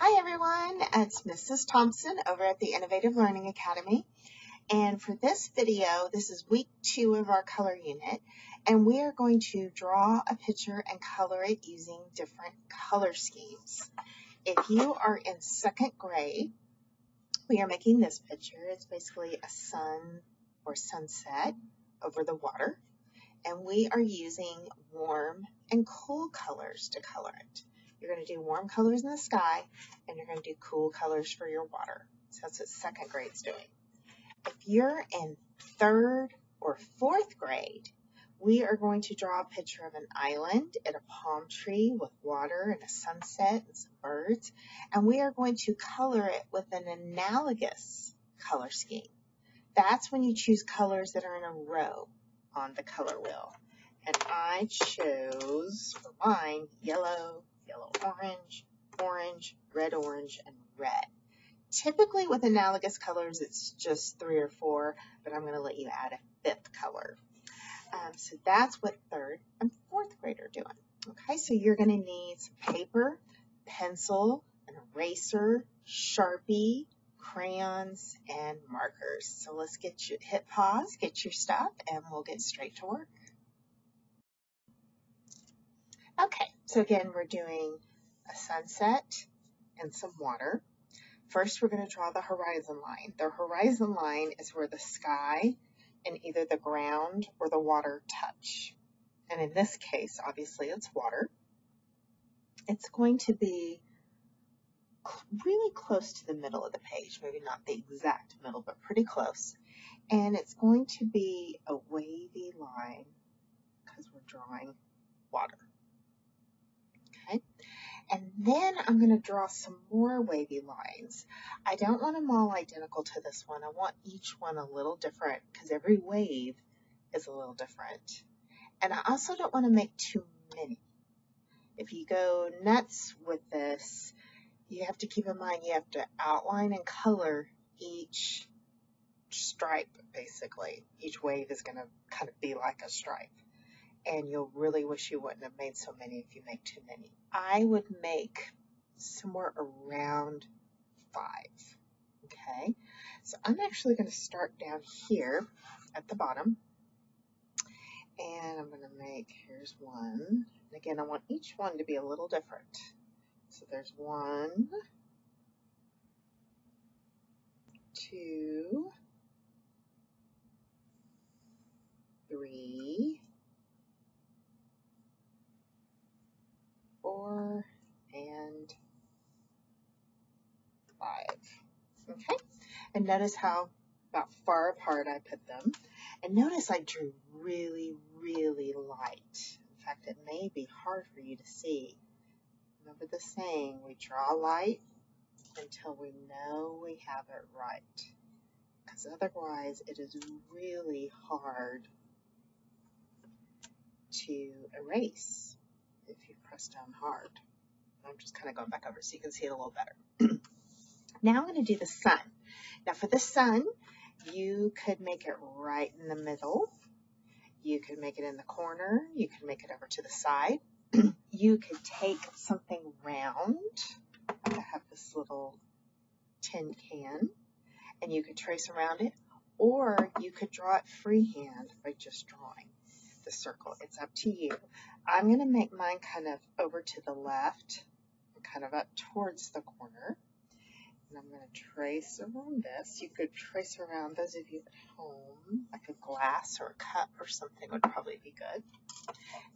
Hi everyone, it's Mrs. Thompson over at the Innovative Learning Academy. And for this video, this is week 2 of our color unit, and we are going to draw a picture and color it using different color schemes. If you are in 2nd grade, we are making this picture. It's basically a sun or sunset over the water, and we are using warm and cool colors to color it. You're going to do warm colors in the sky, and you're going to do cool colors for your water. So that's what 2nd grade's doing. If you're in 3rd or 4th grade, we are going to draw a picture of an island and a palm tree with water and a sunset and some birds, and we are going to color it with an analogous color scheme. That's when you choose colors that are in a row on the color wheel. And I chose, for mine, yellow, yellow-orange, orange, red-orange, and red. Typically with analogous colors, it's just 3 or 4, but I'm going to let you add a 5th color. So that's what 3rd and 4th grade are doing. Okay, so you're going to need some paper, pencil, an eraser, Sharpie, crayons, and markers. So let's hit pause, get your stuff, and we'll get straight to work. Okay, so again, we're doing a sunset and some water. First, we're going to draw the horizon line. The horizon line is where the sky and either the ground or the water touch. And in this case, obviously, it's water. It's going to be really close to the middle of the page, maybe not the exact middle, but pretty close. And it's going to be a wavy line because we're drawing water. Okay, and then I'm going to draw some more wavy lines. I don't want them all identical to this one. I want each one a little different because every wave is a little different. And I also don't want to make too many. If you go nuts with this, you have to keep in mind you have to outline and color each stripe, basically. Each wave is going to kind of be like a stripe. And you'll really wish you wouldn't have made so many if you make too many. I would make somewhere around 5. Okay, so I'm actually going to start down here at the bottom. And I'm going to make, here's one. And again, I want each one to be a little different. So there's 1, 2, 3, 4, and 5. Okay, and notice how about far apart I put them. And notice I drew really, really light. In fact, it may be hard for you to see. Remember the saying, we draw light until we know we have it right. Because otherwise it is really hard to erase if you press down hard. I'm just kind of going back over so you can see it a little better. Now I'm going to do the sun. Now for the sun, you could make it right in the middle. You could make it in the corner. You could make it over to the side. You could take something round. I have this little tin can, and you could trace around it, or you could draw it freehand by just drawing the circle. It's up to you. I'm going to make mine kind of over to the left and kind of up towards the corner. And I'm going to trace around this. You could trace around, those of you at home, like a glass or a cup or something would probably be good.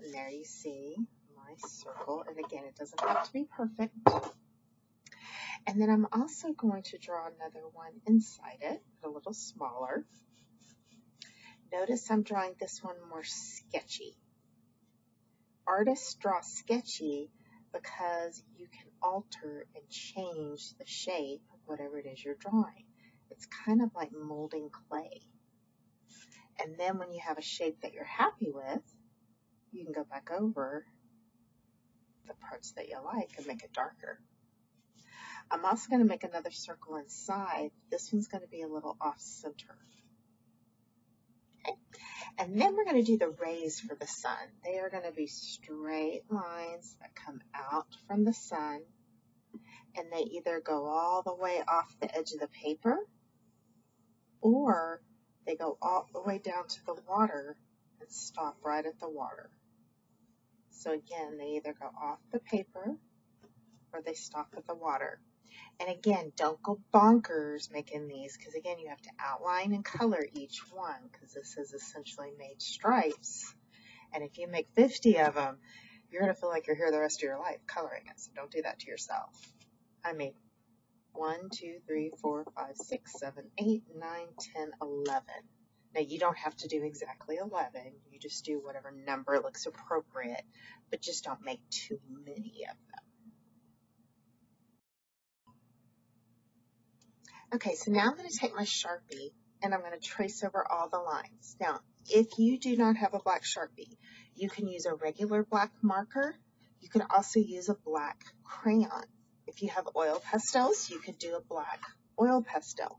And there you see my circle. And again, it doesn't have to be perfect. And then I'm also going to draw another one inside it, a little smaller. Notice I'm drawing this one more sketchy. Artists draw sketchy because you can alter and change the shape of whatever it is you're drawing. It's kind of like molding clay. And then when you have a shape that you're happy with, you can go back over the parts that you like and make it darker. I'm also going to make another circle inside. This one's going to be a little off center. Okay. And then we're going to do the rays for the sun. They are going to be straight lines that come out from the sun, and they either go all the way off the edge of the paper or they go all the way down to the water and stop right at the water. So again, they either go off the paper or they stop at the water. And again, don't go bonkers making these, because again, you have to outline and color each one, because this is essentially made stripes. And if you make 50 of them, you're going to feel like you're here the rest of your life coloring it. So don't do that to yourself. I made 1, 2, 3, 4, 5, 6, 7, 8, 9, 10, 11. Now you don't have to do exactly 11. You just do whatever number looks appropriate, but just don't make too many of them. Okay, so now I'm going to take my Sharpie and I'm going to trace over all the lines. Now, if you do not have a black Sharpie, you can use a regular black marker. You can also use a black crayon. If you have oil pastels, you could do a black oil pastel.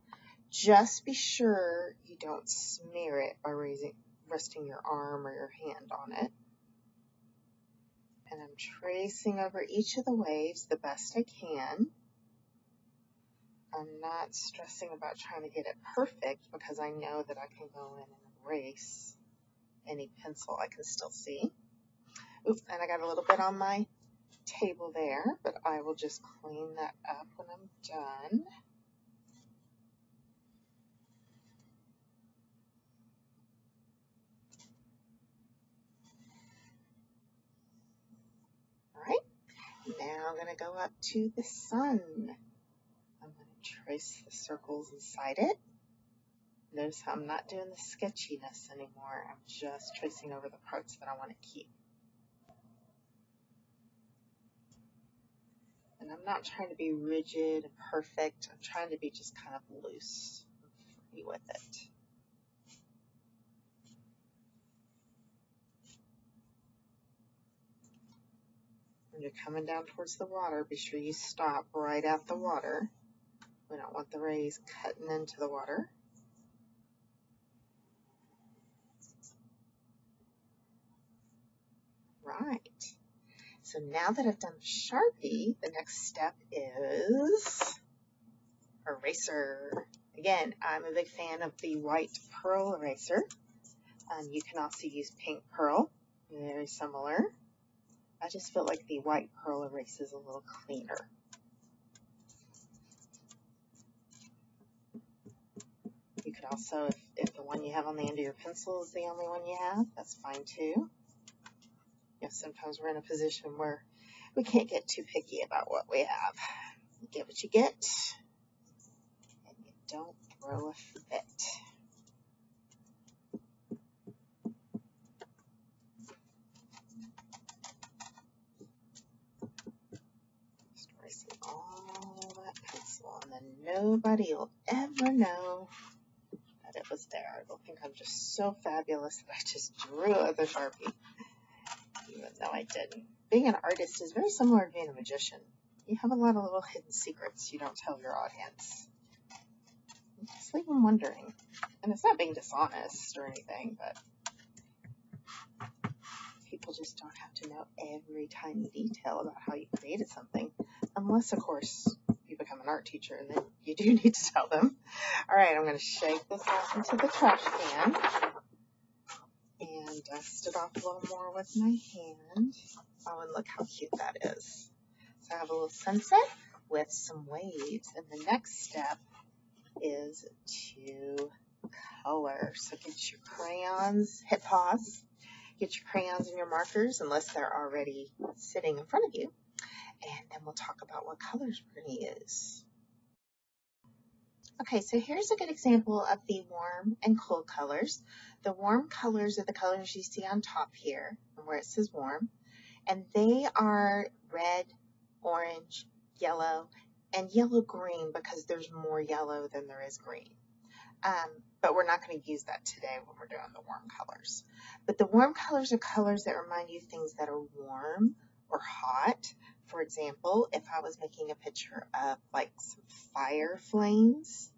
Just be sure you don't smear it by resting your arm or your hand on it. And I'm tracing over each of the waves the best I can. I'm not stressing about trying to get it perfect because I know that I can go in and erase any pencil I can still see. Oops, and I got a little bit on my table there, but I will just clean that up when I'm done. All right, now I'm going to go up to the sun. I'm going to trace the circles inside it. Notice how I'm not doing the sketchiness anymore. I'm just tracing over the parts that I want to keep. And I'm not trying to be rigid and perfect. I'm trying to be just kind of loose and free with it. When you're coming down towards the water, be sure you stop right at the water. We don't want the rays cutting into the water. Right. So now that I've done Sharpie, the next step is eraser. Again, I'm a big fan of the white pearl eraser. You can also use pink pearl, very similar. I just feel like the white pearl erases a little cleaner. You could also, if the one you have on the end of your pencil is the only one you have, that's fine too. You know, sometimes we're in a position where we can't get too picky about what we have. You get what you get, and you don't throw a fit. Just erasing all that pencil, and then nobody will ever know that it was there. They'll think I'm just so fabulous that I just drew it with a Sharpie, even though I didn't. Being an artist is very similar to being a magician. You have a lot of little hidden secrets you don't tell your audience. Just leave them wondering. And it's not being dishonest or anything, but people just don't have to know every tiny detail about how you created something. Unless, of course, you become an art teacher, and then you do need to tell them. All right, I'm going to shake this off into the trash can and dust it off a little more with my hand. Oh, and look how cute that is. So I have a little sunset with some waves, and the next step is to color. So get your crayons, hit pause, get your crayons and your markers, unless they're already sitting in front of you, and then we'll talk about what colors we're going to use. Okay, so here's a good example of the warm and cool colors. The warm colors are the colors you see on top here, where it says warm, and they are red, orange, yellow, and yellow-green because there's more yellow than there is green. But we're not going to use that today when we're doing the warm colors. But the warm colors are colors that remind you of things that are warm or hot. For example, if I was making a picture of like some fire flames,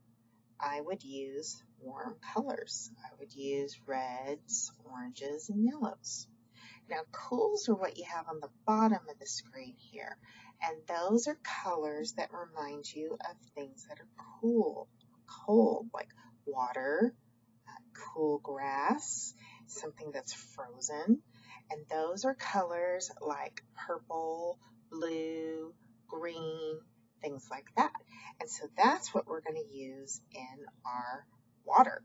I would use warm colors. I would use reds, oranges, and yellows. Now, cools are what you have on the bottom of the screen here, and those are colors that remind you of things that are cool, cold, like water, cool grass, something that's frozen, and those are colors like purple, blue, green, things like that. And so that's what we're going to use in our water.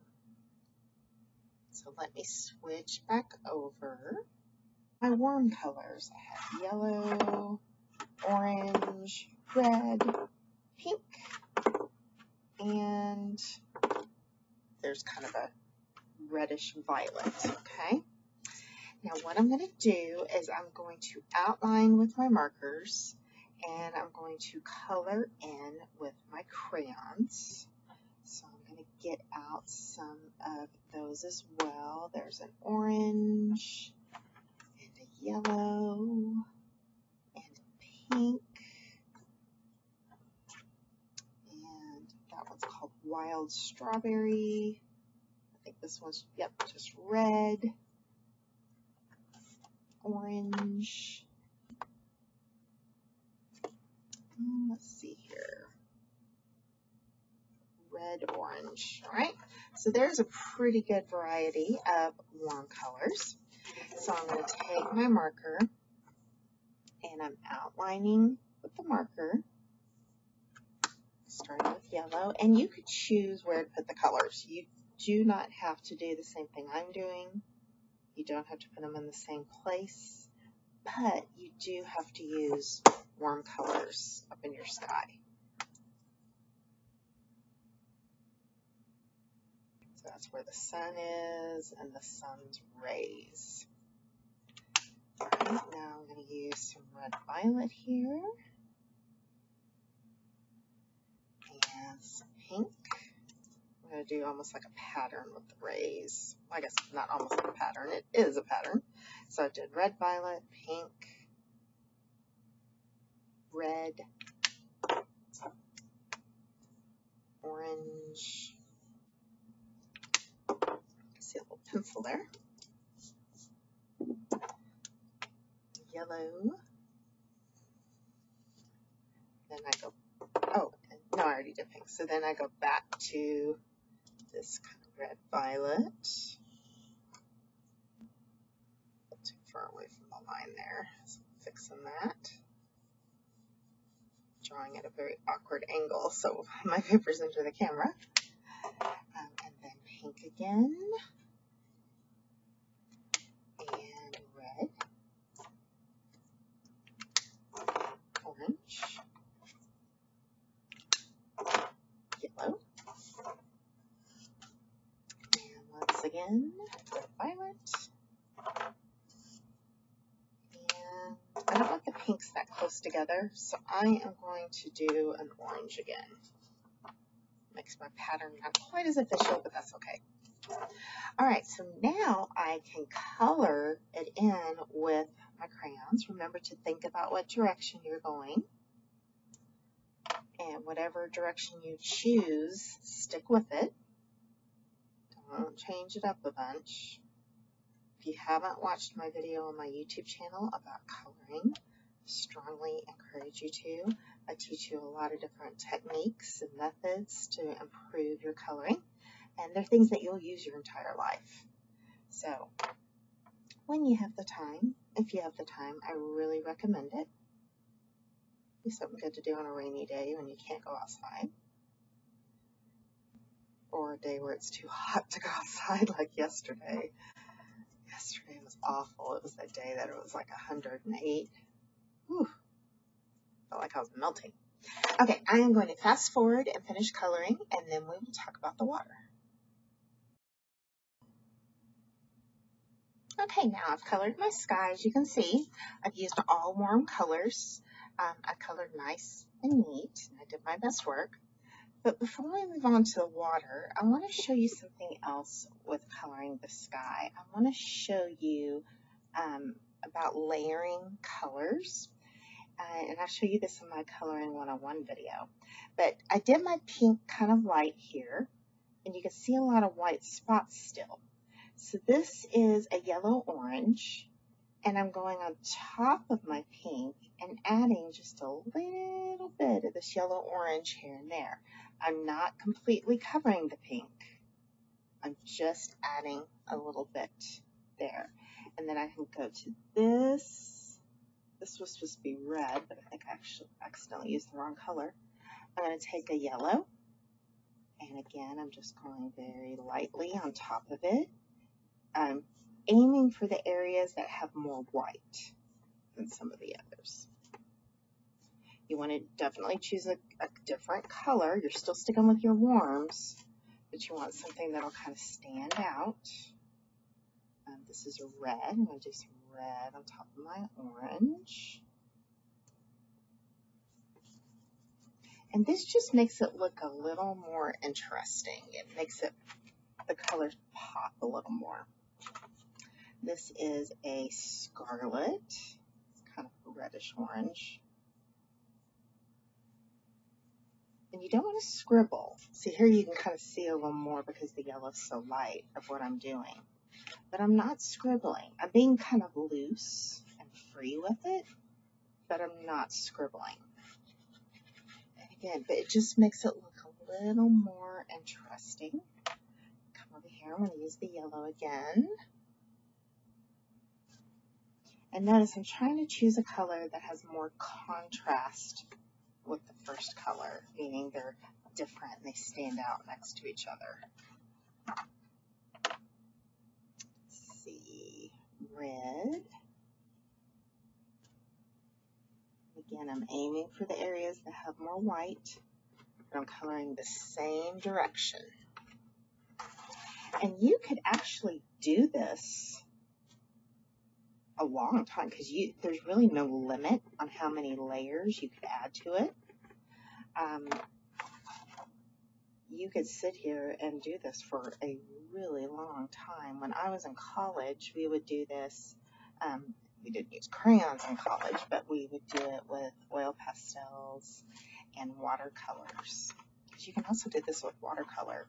So let me switch back over my warm colors. I have yellow, orange, red, pink, and there's kind of a reddish violet, okay? Now what I'm going to do is I'm going to outline with my markers, and I'm going to color in with my crayons. So I'm going to get out some of those as well. There's an orange, and a yellow, and a pink, and that one's called Wild Strawberry. I think this one's, yep, just red, orange, let's see here, red, orange. All right, so there's a pretty good variety of warm colors. So I'm going to take my marker, and I'm outlining with the marker, starting with yellow, and you could choose where to put the colors. You do not have to do the same thing I'm doing. You don't have to put them in the same place, but you do have to use warm colors up in your sky. So that's where the sun is and the sun's rays. All right, now I'm going to use some red violet here and some pink. I'm going to do almost like a pattern with the rays. I guess not almost like a pattern, it is a pattern. So I did red, violet, pink, red, orange, see a little pencil there, yellow, then I go, oh, no, I already did pink. So then I go back to this kind of red violet. Too far away from the line there, so I'm fixing that. Drawing at a very awkward angle, so my paper's into the camera. And then pink again, and red, orange, yellow, and once again, red, violet, and I don't want the pinks that close together, so I am going to do an orange again. Makes my pattern not quite as official, but that's okay. All right, so now I can color it in with my crayons. Remember to think about what direction you're going. And whatever direction you choose, stick with it. Don't change it up a bunch. If you haven't watched my video on my YouTube channel about coloring, strongly encourage you to. I teach you a lot of different techniques and methods to improve your coloring, and they're things that you'll use your entire life. So when you have the time, if you have the time, I really recommend it. Be something good to do on a rainy day when you can't go outside, or a day where it's too hot to go outside like yesterday. Yesterday was awful. It was that day that it was like 108. Whew. Felt like I was melting. Okay, I am going to fast forward and finish coloring, and then we will talk about the water. Okay, now I've colored my sky. As you can see, I've used all warm colors. I colored nice and neat, and I did my best work. But before we move on to the water, I want to show you something else with coloring the sky. I want to show you about layering colors. And I'll show you this in my Coloring 101 video. But I did my pink kind of light here, and you can see a lot of white spots still. So this is a yellow-orange, And I'm going on top of my pink and adding just a little bit of this yellow orange here and there. I'm not completely covering the pink. I'm just adding a little bit there. And then I can go to this. This was supposed to be red, but I think I actually accidentally used the wrong color. I'm going to take a yellow. And again, I'm just going very lightly on top of it. I'm aiming for the areas that have more white than some of the others. You want to definitely choose a different color. You're still sticking with your warms, but you want something that'll kind of stand out. This is a red. I'm going to do some red on top of my orange. And this just makes it look a little more interesting. It makes the colors pop a little more. This is a scarlet. It's kind of a reddish orange. And you don't want to scribble. See, here you can kind of see a little more because the yellow is so light of what I'm doing. But I'm not scribbling. I'm being kind of loose and free with it, but I'm not scribbling. And again, but it just makes it look a little more interesting. Come over here, I'm going to use the yellow again. And notice I'm trying to choose a color that has more contrast with the first color, meaning they're different and they stand out next to each other. Let's see, red. Again, I'm aiming for the areas that have more white, but I'm coloring the same direction. And you could actually do this a long time because there's really no limit on how many layers you could add to it. You could sit here and do this for a really long time. When I was in college, we would do this. We didn't use crayons in college, but we would do it with oil pastels and watercolors. You can also do this with watercolor.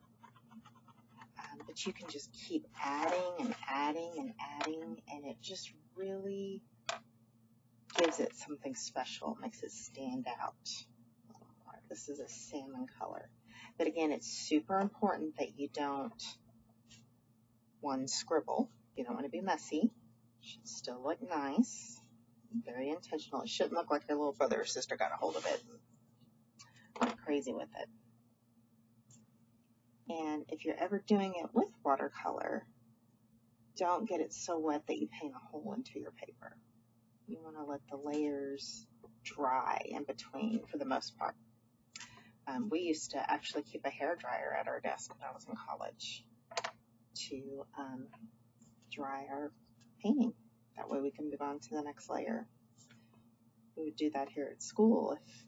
But you can just keep adding and adding and adding, and it just really gives it something special, makes it stand out. This is a salmon color. But again, it's super important that you don't, one, scribble. You don't want to be messy. It should still look nice. Very intentional. It shouldn't look like your little brother or sister got a hold of it and went crazy with it. And if you're ever doing it with watercolor, don't get it so wet that you paint a hole into your paper. You want to let the layers dry in between for the most part. We used to actually keep a hairdryer at our desk when I was in college to dry our painting. That way we can move on to the next layer. We would do that here at school if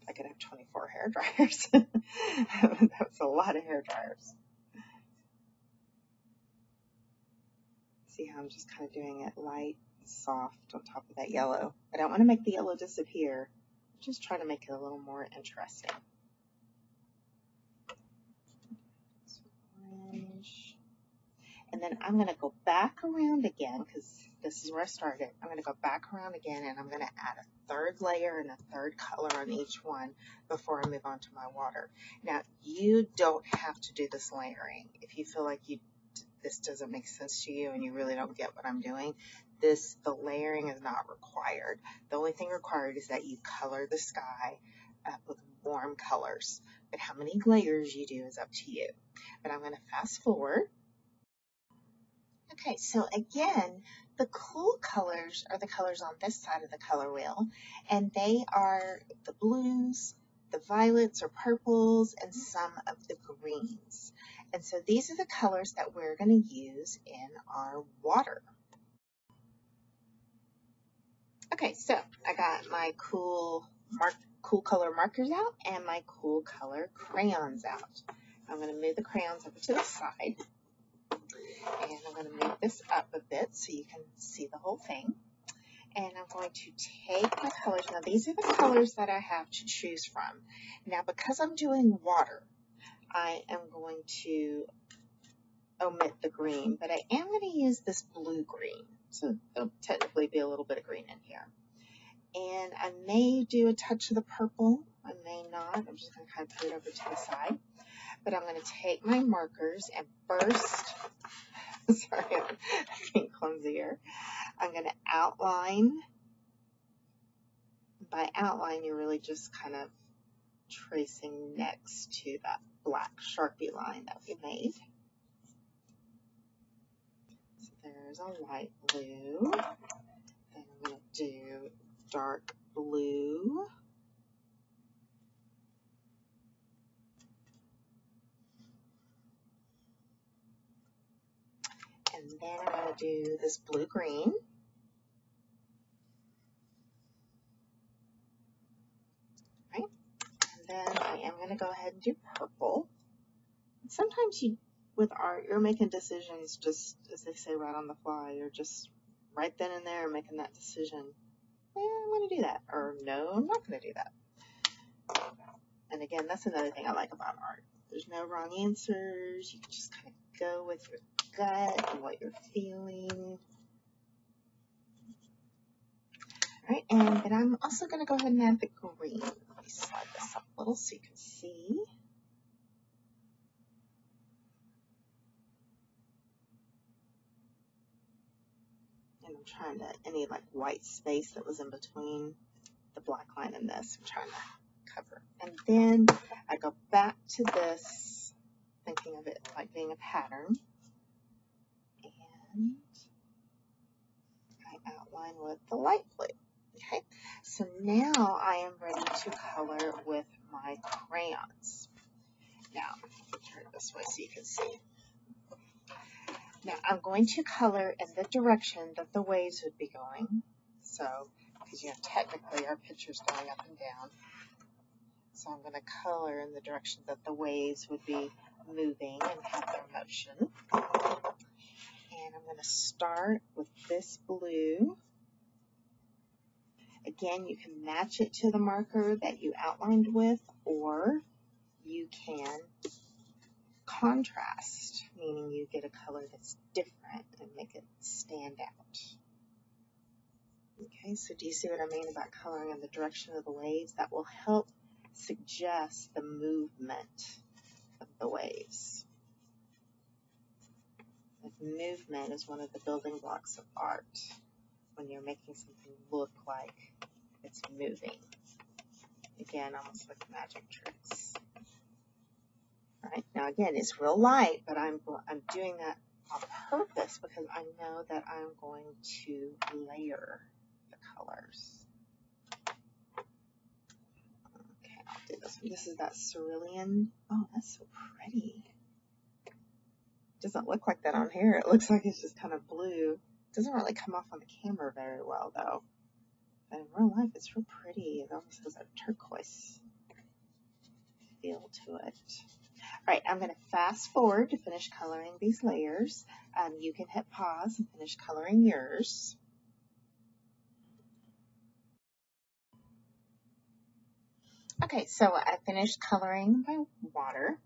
I could have 24 hair dryers. That's a lot of hair dryers. See how I'm just kind of doing it light, soft on top of that yellow. I don't want to make the yellow disappear. I'm just trying to make it a little more interesting. Orange. And then I'm going to go back around again because this is where I started. I'm going to go back around again and I'm going to add a third layer and a third color on each one before I move on to my water. Now, you don't have to do this layering. If you feel like this doesn't make sense to you and you really don't get what I'm doing, the layering is not required. The only thing required is that you color the sky with warm colors. But how many layers you do is up to you. But I'm going to fast forward. Okay, so again, the cool colors are the colors on this side of the color wheel, and they are the blues, the violets or purples, and some of the greens. And so these are the colors that we're going to use in our water. Okay, so I got my cool color markers out and my cool color crayons out. I'm going to move the crayons over to the side. And I'm going to move this up a bit so you can see the whole thing. And I'm going to take my colors. Now, these are the colors that I have to choose from. Now, because I'm doing water, I am going to omit the green, but I am going to use this blue green. So there'll technically be a little bit of green in here. And I may do a touch of the purple. I may not. I'm just going to kind of put it over to the side. But I'm going to take my markers and first, sorry, I'm being clumsy here. I'm going to outline. By outline, you're really just kind of tracing next to that black Sharpie line that we made. So there's a light blue. Then I'm going to do dark blue. And then I'm going to do this blue-green. Right? And then I am going to go ahead and do purple. Sometimes with art, you're making decisions just, as they say, right on the fly. You're just right then and there making that decision. Yeah, I'm going to do that. Or no, I'm not going to do that. And again, that's another thing I like about art. There's no wrong answers. You can just kind of go with your gut and what you're feeling. All right, and then I'm also going to go ahead and add the green. Let me slide this up a little so you can see. And I'm trying to, any like white space that was in between the black line and this, I'm trying to cover. And then I go back to this, thinking of it like being a pattern. And I outline with the light blue. Okay, so now I am ready to color with my crayons. Now, turn it this way so you can see. Now, I'm going to color in the direction that the waves would be going. So, because technically our picture's going up and down. So I'm going to color in the direction that the waves would be moving and have their motion. And I'm going to start with this blue. Again, you can match it to the marker that you outlined with, or you can contrast, meaning you get a color that's different and make it stand out. Okay, so do you see what I mean about coloring in the direction of the waves? That will help suggest the movement of the waves. Movement is one of the building blocks of art when you're making something look like it's moving. Again, almost like magic tricks. All right, now again, it's real light, but I'm doing that on purpose because I know that I'm going to layer the colors. Okay, I'll do this one. This is that cerulean. Oh, that's so pretty. It doesn't look like that on here. It looks like it's just kind of blue. It doesn't really come off on the camera very well, though. But in real life, it's real pretty. It almost has a turquoise feel to it. All right, I'm going to fast forward to finish coloring these layers. You can hit pause and finish coloring yours. Okay, so I finished coloring my water,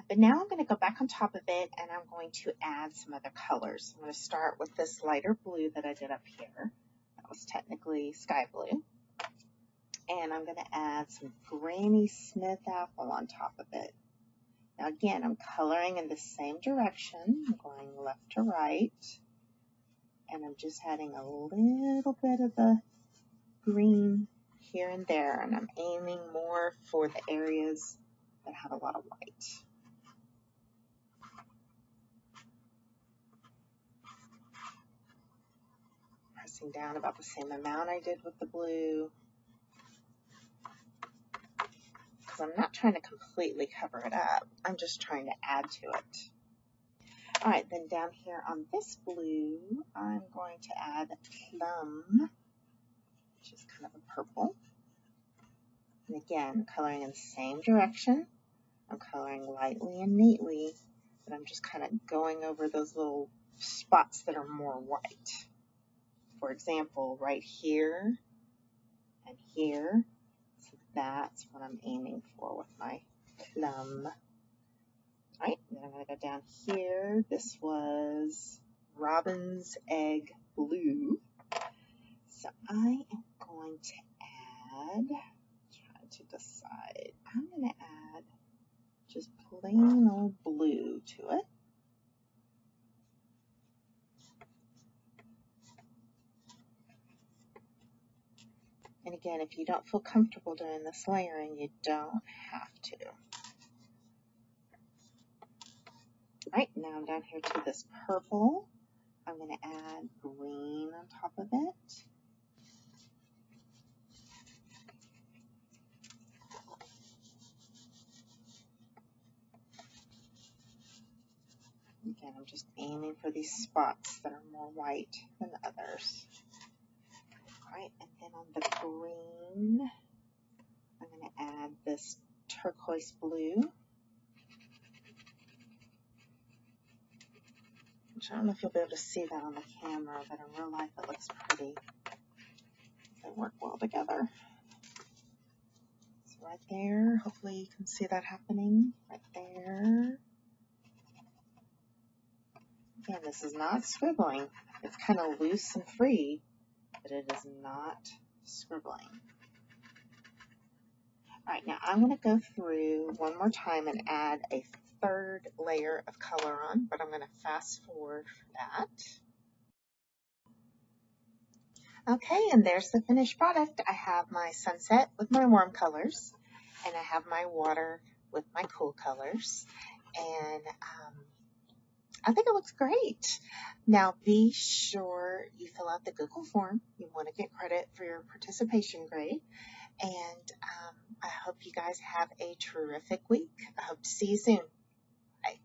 but now I'm going to go back on top of it and I'm going to add some other colors. I'm going to start with this lighter blue that I did up here. That was technically sky blue. And I'm going to add some Granny Smith apple on top of it. Now again, I'm coloring in the same direction. I'm going left to right. And I'm just adding a little bit of the green here and there. And I'm aiming more for the areas that have a lot of white. Pressing down about the same amount I did with the blue. Because I'm not trying to completely cover it up. I'm just trying to add to it. All right, then down here on this blue, I'm going to add plum, which is kind of a purple. And again, coloring in the same direction. I'm coloring lightly and neatly, but I'm just kind of going over those little spots that are more white. For example, right here and here. So that's what I'm aiming for with my plum. All right, then I'm going to go down here. This was robin's egg blue. So I am going to add, trying to decide, I'm going to add just plain old blue to it. And again, if you don't feel comfortable doing this layering, you don't have to. All right, now I'm down here to this purple. I'm going to add green on top of it. Again, I'm just aiming for these spots that are more white than others. All right, and then on the green, I'm going to add this turquoise blue. Which I don't know if you'll be able to see that on the camera, but in real life it looks pretty. They work well together. So right there, hopefully you can see that happening. Right there. Again, this is not scribbling. It's kind of loose and free, but it is not scribbling. All right, now I'm going to go through one more time and add a third layer of color on, but I'm going to fast forward for that. Okay, and there's the finished product. I have my sunset with my warm colors, and I have my water with my cool colors, and I think it looks great. Now be sure you fill out the Google form. You want to get credit for your participation grade. And I hope you guys have a terrific week. I hope to see you soon. Bye.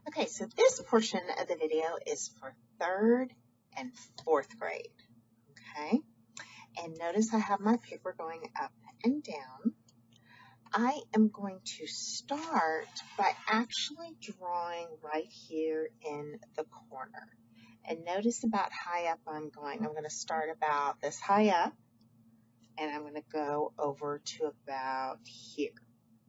Okay, so this portion of the video is for 3rd and 4th grade. Okay, and notice I have my paper going up and down. I am going to start by actually drawing right here in the corner. And notice about high up I'm going. I'm going to start about this high up, and I'm going to go over to about here.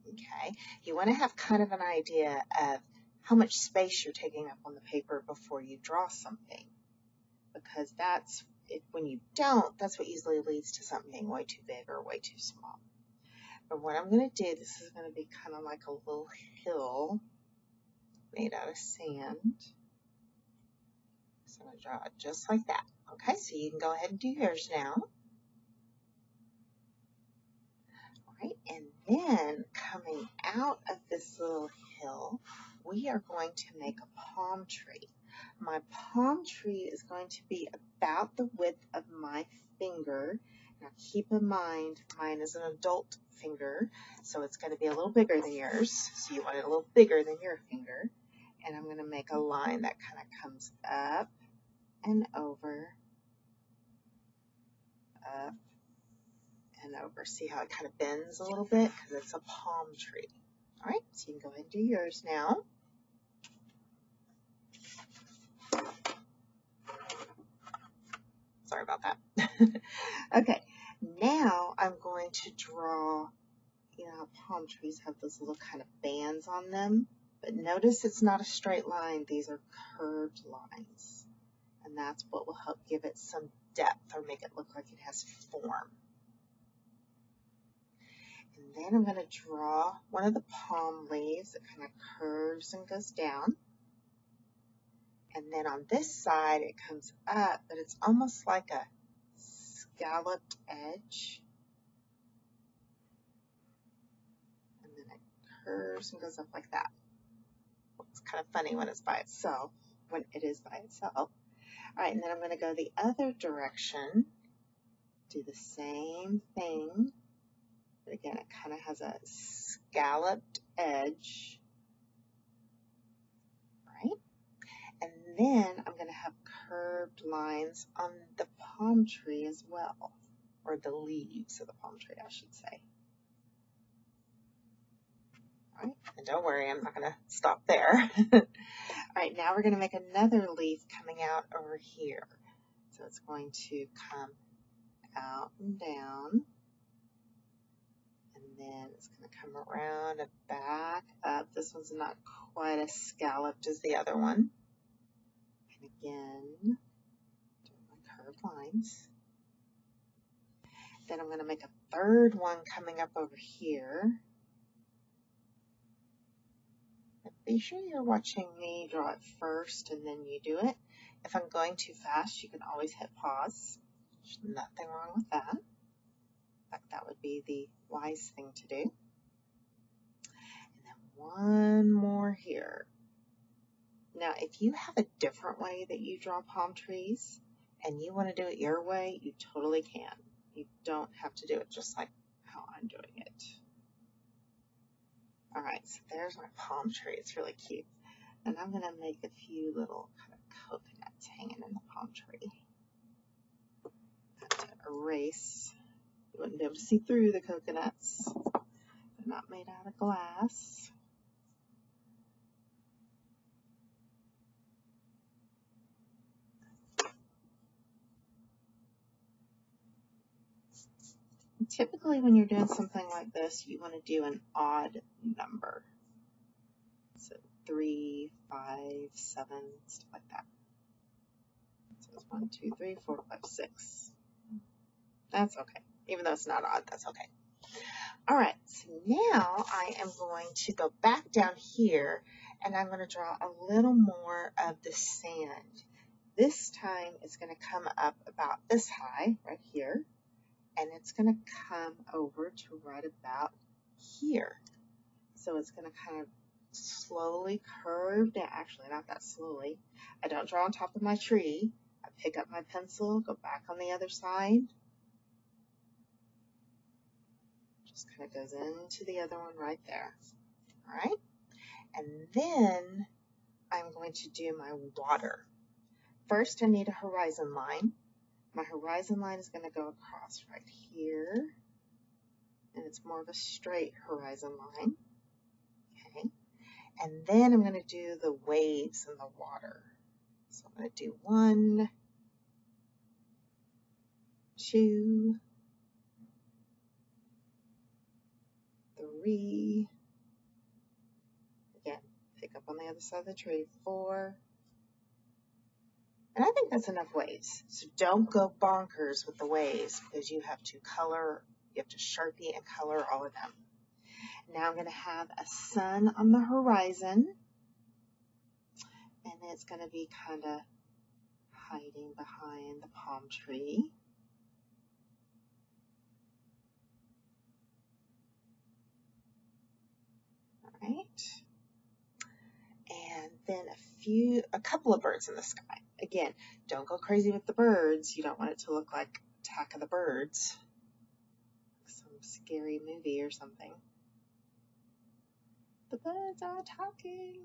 Okay, you want to have kind of an idea of how much space you're taking up on the paper before you draw something, because that's it, when you don't, that's what usually leads to something being way too big or way too small. But what I'm going to do, this is going to be kind of like a little hill made out of sand. So I'm going to draw it just like that. Okay, so you can go ahead and do yours now. All right, and then coming out of this little hill, we are going to make a palm tree. My palm tree is going to be about the width of my finger. Now keep in mind, mine is an adult finger, so it's going to be a little bigger than yours. So you want it a little bigger than your finger. And I'm going to make a line that kind of comes up and over, up and over. See how it kind of bends a little bit? Because it's a palm tree. All right, so you can go ahead and do yours now. Sorry about that. Okay, now I'm going to draw, you know, palm trees have those little kind of bands on them, but notice it's not a straight line. These are curved lines, and that's what will help give it some depth or make it look like it has form. And then I'm going to draw one of the palm leaves that kind of curves and goes down. And then on this side, it comes up, but it's almost like a scalloped edge. And then it curves and goes up like that. It's kind of funny when it's by itself, when it is by itself. All right, and then I'm going to go the other direction, do the same thing. But again, it kind of has a scalloped edge. Right? And then I'm going to have curved lines on the palm tree as well, or the leaves of the palm tree, I should say. All right, and don't worry, I'm not going to stop there. All right, now we're going to make another leaf coming out over here. So it's going to come out and down, and then it's going to come around and back up. This one's not quite as scalloped as the other one. And again, do my curved lines. Then I'm going to make a third one coming up over here. And be sure you're watching me draw it first and then you do it. If I'm going too fast, you can always hit pause. There's nothing wrong with that. In fact, that would be the wise thing to do. And then one more here. Now, if you have a different way that you draw palm trees and you want to do it your way, you totally can. You don't have to do it just like how I'm doing it. All right, so there's my palm tree. It's really cute. And I'm going to make a few little kind of coconuts hanging in the palm tree. I have to erase. You wouldn't be able to see through the coconuts. They're not made out of glass. Typically, when you're doing something like this, you want to do an odd number. So 3, 5, 7, stuff like that. So it's 1, 2, 3, 4, 5, 6. That's okay. Even though it's not odd, that's okay. All right, so now I am going to go back down here and I'm going to draw a little more of the sand. This time it's going to come up about this high right here, and it's going to come over to right about here. So it's going to kind of slowly curve down. Actually, not that slowly. I don't draw on top of my tree. I pick up my pencil, go back on the other side. Just kind of goes into the other one right there. All right. And then I'm going to do my water. First, I need a horizon line. My horizon line is going to go across right here. And it's more of a straight horizon line. Okay. And then I'm going to do the waves in the water. So I'm going to do 1, 2, 3. Again, pick up on the other side of the tree. 4. And I think that's enough waves. So don't go bonkers with the waves because you have to color, you have to Sharpie and color all of them. Now I'm going to have a sun on the horizon. And it's going to be kind of hiding behind the palm tree. All right. And then a couple of birds in the sky. Again, don't go crazy with the birds. You don't want it to look like Attack of the Birds, some scary movie or something. The birds are talking.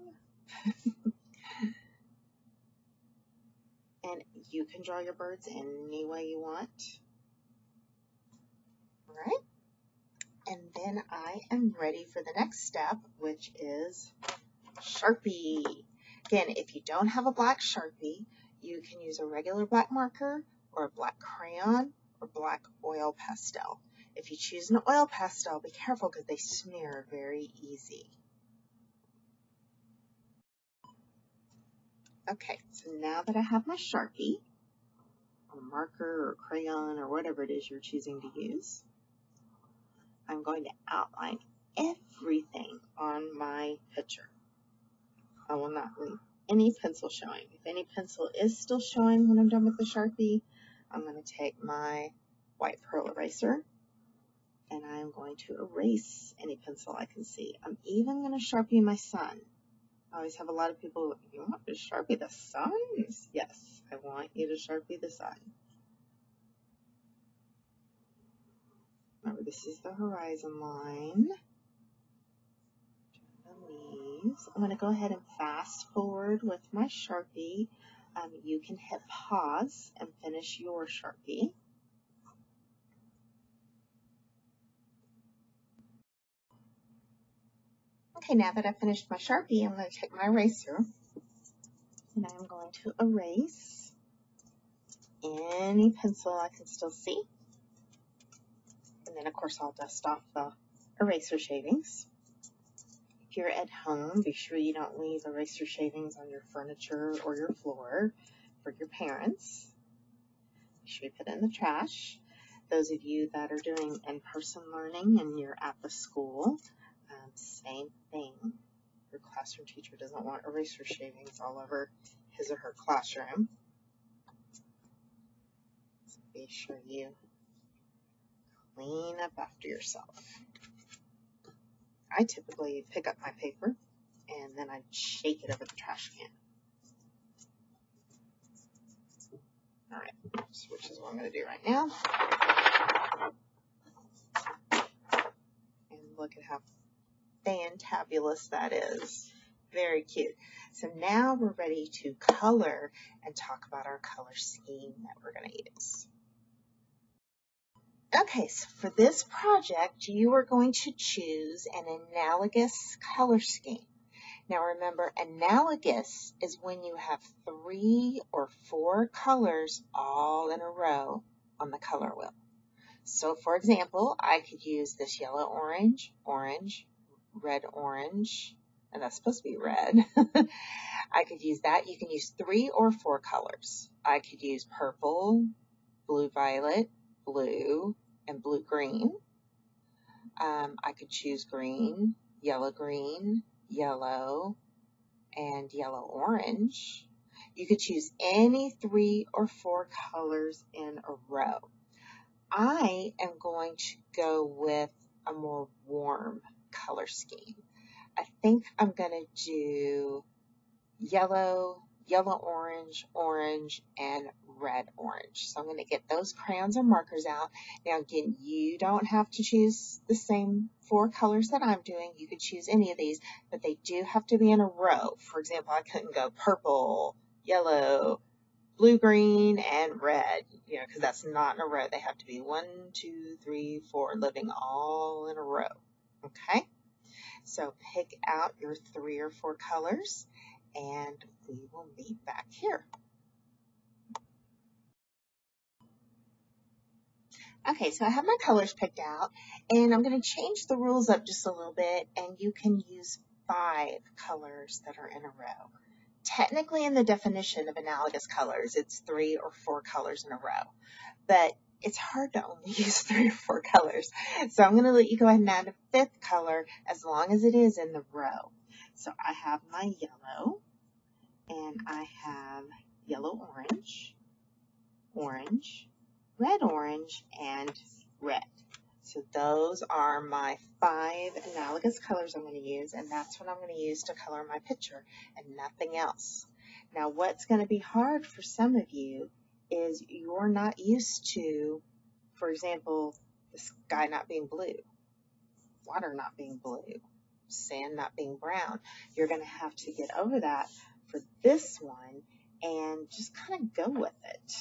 And you can draw your birds any way you want. All right. And then I am ready for the next step, which is Sharpie. Again, if you don't have a black Sharpie, you can use a regular black marker or a black crayon or black oil pastel. If you choose an oil pastel, be careful because they smear very easy. Okay, so now that I have my Sharpie, or marker or crayon or whatever it is you're choosing to use, I'm going to outline everything on my picture. I will not leave any pencil showing. If any pencil is still showing when I'm done with the Sharpie, I'm going to take my white pearl eraser and I'm going to erase any pencil I can see. I'm even going to Sharpie my sun. I always have a lot of people, you want to Sharpie the sun? Yes, I want you to Sharpie the sun. Remember, this is the horizon line. I'm going to go ahead and fast forward with my Sharpie. You can hit pause and finish your Sharpie. Okay, now that I've finished my Sharpie, I'm going to take my eraser and I'm going to erase any pencil I can still see. And then, of course, I'll dust off the eraser shavings. If you're at home, be sure you don't leave eraser shavings on your furniture or your floor for your parents. Be sure you put it in the trash. Those of you that are doing in-person learning and you're at the school, same thing. Your classroom teacher doesn't want eraser shavings all over his or her classroom. So be sure you clean up after yourself. I typically pick up my paper and then I shake it over the trash can. All right, which is what I'm going to do right now. And look at how fantabulous that is. Very cute. So now we're ready to color and talk about our color scheme that we're going to use. Okay, so for this project, you are going to choose an analogous color scheme. Now remember, analogous is when you have 3 or 4 colors all in a row on the color wheel. So for example, I could use this yellow, orange, orange, red, orange, and that's supposed to be red. I could use that. You can use 3 or 4 colors. I could use purple, blue, violet, blue, and blue, green. I could choose green, yellow, and yellow, orange. You could choose any 3 or 4 colors in a row. I am going to go with a more warm color scheme. I think I'm going to do yellow, orange, orange, and red, orange. So I'm going to get those crayons or markers out. Now again, you don't have to choose the same 4 colors that I'm doing. You could choose any of these, but they do have to be in a row. For example, I couldn't go purple, yellow, blue, green, and red, because that's not in a row. They have to be 1, 2, 3, 4, living all in a row. Okay? So pick out your 3 or 4 colors, and we will meet back here. Okay, so I have my colors picked out, and I'm going to change the rules up just a little bit, and you can use 5 colors that are in a row. Technically, in the definition of analogous colors, it's 3 or 4 colors in a row, but it's hard to only use 3 or 4 colors. So I'm going to let you go ahead and add a 5th color as long as it is in the row. So I have my yellow, and I have yellow, orange, orange, red, orange, and red. So those are my 5 analogous colors I'm going to use, and that's what I'm going to use to color my picture and nothing else. Now what's going to be hard for some of you is you're not used to, for example, the sky not being blue, water not being blue, sand not being brown. You're going to have to get over that for this one and just kind of go with it.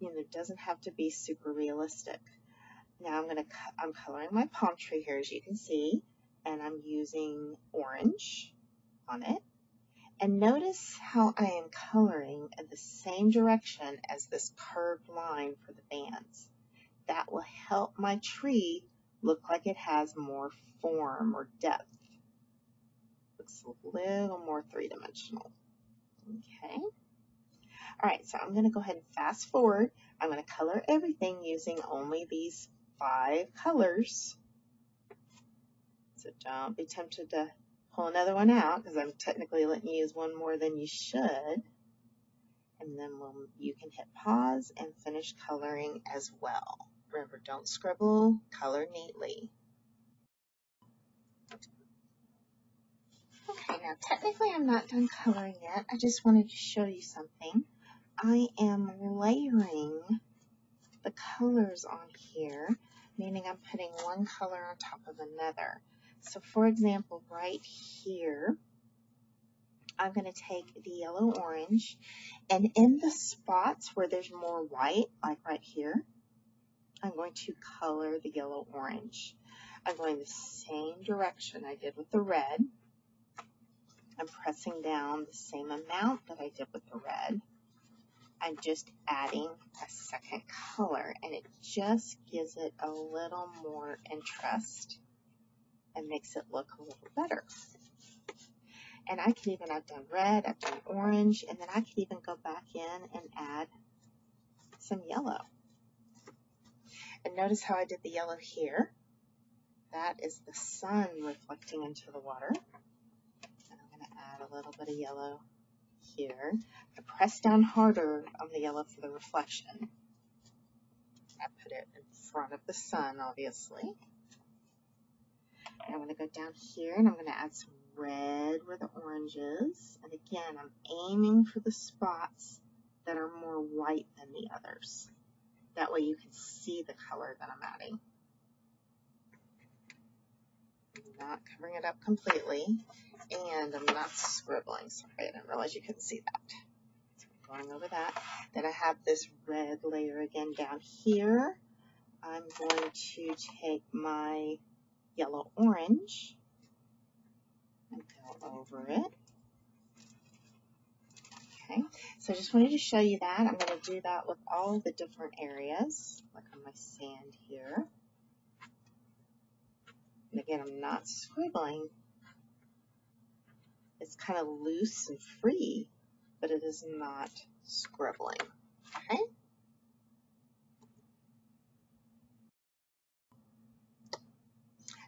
It doesn't have to be super realistic. Now I'm coloring my palm tree here, as you can see, and I'm using orange on it. And notice how I am coloring in the same direction as this curved line for the bands. That will help my tree look like it has more form or depth. Looks a little more three-dimensional. Okay. All right, so I'm going to go ahead and fast forward. I'm going to color everything using only these 5 colors. So don't be tempted to pull another one out, because I'm technically letting you use one more than you should. And then you can hit pause and finish coloring as well. Remember, don't scribble, color neatly. Okay, now technically I'm not done coloring yet. I just wanted to show you something. I am layering the colors on here, meaning I'm putting one color on top of another. So for example, right here, I'm going to take the yellow orange, and in the spots where there's more white, like right here, I'm going to color the yellow orange. I'm going the same direction I did with the red. I'm pressing down the same amount that I did with the red. I'm just adding a second color, and it just gives it a little more interest and makes it look a little better. And I could even, I've done red, I've done orange, and then I could even go back in and add some yellow. And notice how I did the yellow here. That is the sun reflecting into the water. And I'm going to add a little bit of yellow here. I press down harder on the yellow for the reflection. I put it in front of the sun, obviously. And I'm going to go down here and I'm going to add some red where the orange is. And again, I'm aiming for the spots that are more white than the others. That way you can see the color that I'm adding. I'm not covering it up completely, and I'm not scribbling. Sorry, I didn't realize you couldn't see that. So I'm going over that. Then I have this red layer again down here. I'm going to take my yellow orange and go over it. Okay, so I just wanted to show you that. I'm going to do that with all the different areas, like on my sand here. And again, I'm not scribbling. It's kind of loose and free, but it is not scribbling. Okay?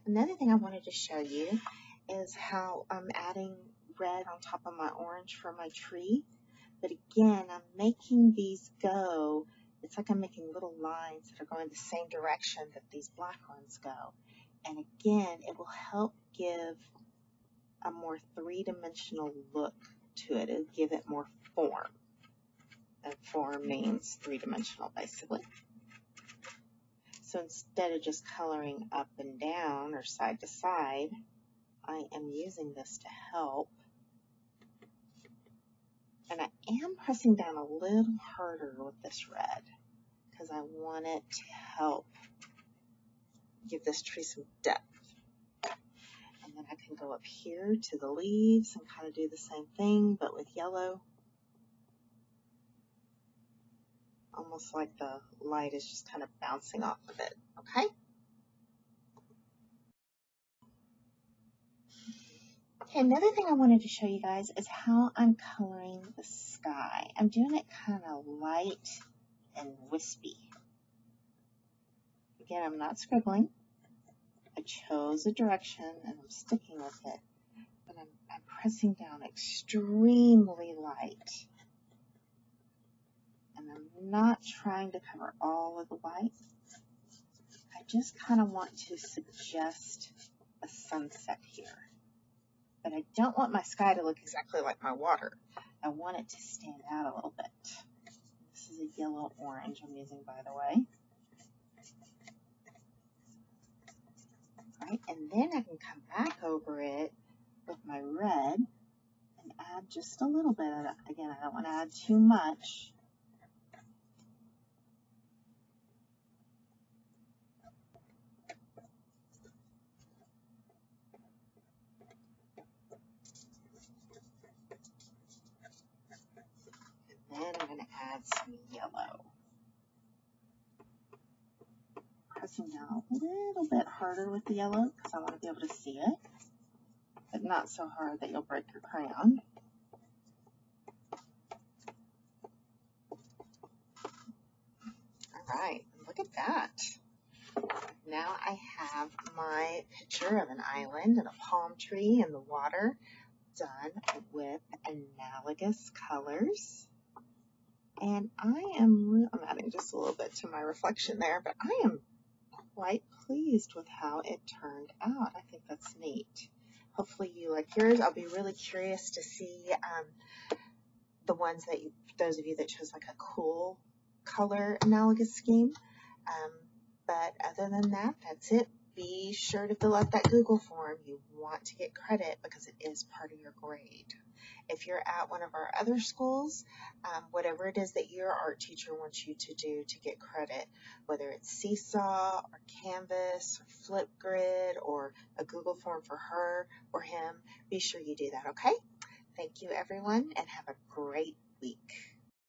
Another thing I wanted to show you is how I'm adding red on top of my orange for my tree. But again, I'm making these go, it's like I'm making little lines that are going the same direction that these black ones go. And again, it will help give a more three-dimensional look to it. It'll give it more form. And form means three-dimensional, basically. So instead of just coloring up and down or side to side, I am using this to help. And I am pressing down a little harder with this red because I want it to help give this tree some depth. And then I can go up here to the leaves and kind of do the same thing, but with yellow. Almost like the light is just kind of bouncing off of it, okay? Okay, another thing I wanted to show you guys is how I'm coloring the sky. I'm doing it kind of light and wispy. Again, I'm not scribbling. I chose a direction and I'm sticking with it, but I'm pressing down extremely light. And I'm not trying to cover all of the white. I just kind of want to suggest a sunset here. But I don't want my sky to look exactly like my water. I want it to stand out a little bit. This is a yellow orange I'm using, by the way. Right, and then I can come back over it with my red and add just a little bit of it. Again, I don't want to add too much. And then I'm going to add some yellow. Pressing down a little bit harder with the yellow because I want to be able to see it, but not so hard that you'll break your crayon. All right, look at that. Now I have my picture of an island and a palm tree and the water done with analogous colors. And I'm adding just a little bit to my reflection there, but I am quite pleased with how it turned out. I think that's neat. Hopefully you like yours. I'll be really curious to see the ones that those of you that chose like a cool color analogous scheme. But other than that, that's it. Be sure to fill out that Google form. You want to get credit because it is part of your grade. If you're at one of our other schools, whatever it is that your art teacher wants you to do to get credit, whether it's Seesaw or Canvas or Flipgrid or a Google form for her or him, be sure you do that, okay? Thank you, everyone, and have a great week.